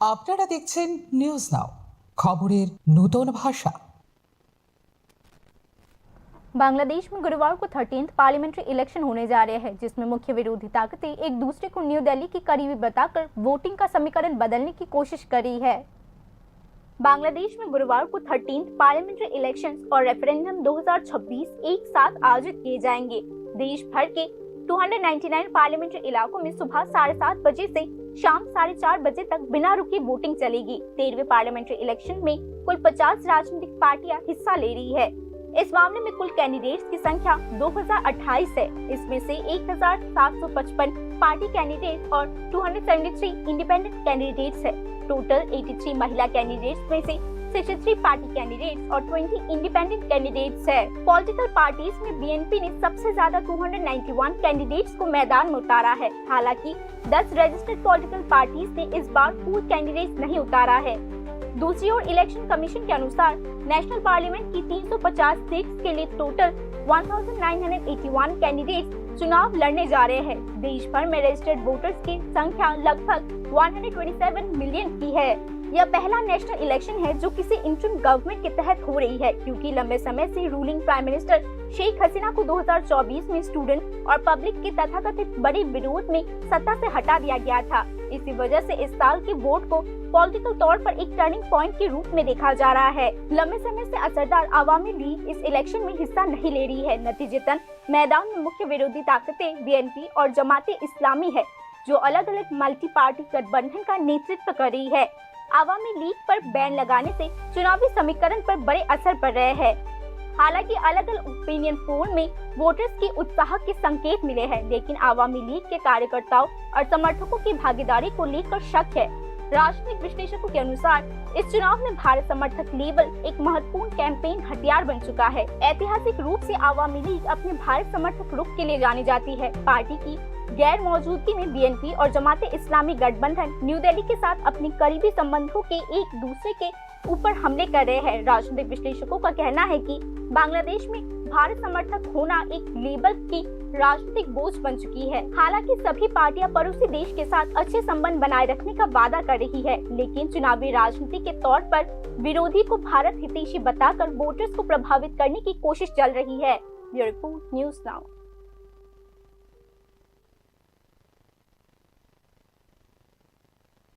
আপনারা দেখছেন news now, খবরের নতুন ভাষা। बांग्लादेश में गुरुवार को 13th पार्लियामेंट्री इलेक्शन होने जा रहे हैं, जिसमें मुख्य विरोधी ताकतें एक दूसरे को न्यू दिल्ली की करीबी बताकर वोटिंग का समीकरण बदलने की कोशिश कर रही है। बांग्लादेश में गुरुवार को 13th पार्लियामेंट्री इलेक्शंस और रेफरेंडम 2026 एक साथ आयोजित किए जाएंगे। देश भर के 299 पार्लियामेंट्री इलाकों में सुबह 7:30 बजे से शाम 4:30 बजे तक बिना रुके वोटिंग चलेगी। 13वें पार्लियामेंट्री इलेक्शन में कुल 50 राजनीतिक पार्टियां हिस्सा ले रही है। इस मामले में कुल कैंडिडेट्स की संख्या 2028 है। इसमें से 1755 पार्टी कैंडिडेट और 273 इंडिपेंडेंट कैंडिडेट्स है। टोटल 83 महिला कैंडिडेट्स में से 63 पार्टी कैंडिडेट्स और 20 इंडिपेंडेंट कैंडिडेट्स है। पॉलिटिकल पार्टीज में बीएनपी ने सबसे ज्यादा 291 कैंडिडेट्स को मैदान में उतारा है। हालांकि 10 रजिस्टर्ड पॉलिटिकल पार्टीज ने इस बार पूल कैंडिडेट्स नहीं उतारा है। दूसरी ओर इलेक्शन कमीशन के अनुसार नेशनल पार्लियामेंट की 350 सीट्स के लिए टोटल 1981 कैंडिडेट्स चुनाव लड़ने जा रहे हैं। देश भर में रजिस्टर्ड वोटर्स की संख्या लगभग 127 मिलियन की है। यह पहला नेशनल इलेक्शन है जो किसी इंटरिम गवर्नमेंट के तहत हो रही है, क्योंकि लंबे समय से ruling prime minister Sheikh Hasina को 2024 में स्टूडेंट और पब्लिक के तथाकथित बड़े विरोध में सत्ता से हटा दिया गया था। इसी वजह से इस साल के वोट को पॉलिटिकल तौर पर एक टर्निंग पॉइंट के रूप में देखा जा रहा है। लंबे समय से असरदार अवामी लीग इस इलेक्शन में हिस्सा नहीं ले रही है। नतीजतन मैदान में मुख्य विरोधी ताकतें बीएनपी और जमाते इस्लामी है, जो अलग अलग मल्टी पार्टी गठबंधन का नेतृत्व कर रही है। अवामी लीग पर बैन लगाने से चुनावी समीकरण पर बड़े असर पड़ रहे हैं। हालांकि अलग अलग ओपिनियन पोल में वोटर्स के उत्साह के संकेत मिले हैं, लेकिन अवामी लीग के कार्यकर्ताओं और समर्थकों की भागीदारी को लेकर शक है। राजनीतिक विश्लेषकों के अनुसार इस चुनाव में भारत समर्थक लेबल एक महत्वपूर्ण कैंपेन हथियार बन चुका है। ऐतिहासिक रूप से अवामी लीग अपने भारत समर्थक रुख के लिए जानी जाती है। पार्टी की गैर मौजूदगी में बीएनपी और जमाते इस्लामी गठबंधन न्यू दिल्ली के साथ अपने करीबी संबंधों के एक दूसरे के ऊपर हमले कर रहे हैं। राजनीतिक विश्लेषकों का कहना है कि बांग्लादेश में भारत समर्थक होना एक लेबल की राजनीतिक बोझ बन चुकी है। हालांकि सभी पार्टियां पड़ोसी देश के साथ अच्छे संबंध बनाए रखने का वादा कर रही है, लेकिन चुनावी राजनीति के तौर पर विरोधी को भारत हितैषी बताकर वोटर्स को प्रभावित करने की कोशिश चल रही है। Bureau report, news now.